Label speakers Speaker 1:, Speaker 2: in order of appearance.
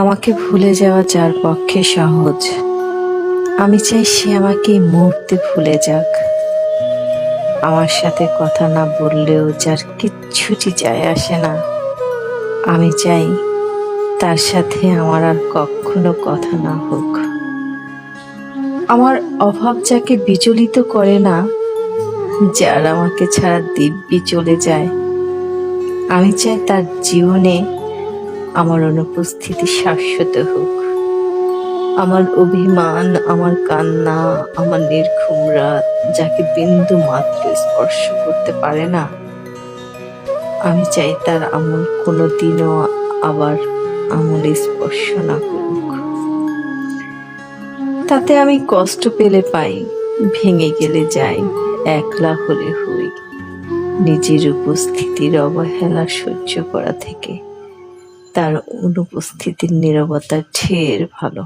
Speaker 1: আমাকে ভুলে যাওয়া যার পক্ষে সহজ, আমি চাই সে আমাকে এই মুহূর্তে ভুলে যাক। আমার সাথে কথা না বললেও যার কিচ্ছুটি যায় আসে না, আমি চাই তার সাথে আমার আর কখনো কথা না হোক। আমার অভাব যাকে বিচলিত করে না, যার আমাকে ছাড়া দিব্যি চলে যায়, আমি চাই তার জীবনে আমার অনুপস্থিতি শাশ্বত হোক। আমার অভিমান, আমার কান্না, আমার নির্ঘুম রাত যাকে বিন্দু মাত্র স্পর্শ করতে পারে না, আমি চাই তার আমল কোনোদিনও আবার আমলে স্পর্শ না করুক। তাতে আমি কষ্ট পেলে পাই, ভেঙে গেলে যাই, একলা হলে হই। নিজের উপস্থিতির অবহেলা সহ্য করা থেকে তার অনুপস্থিতির নীরবতা ঢের ভালো।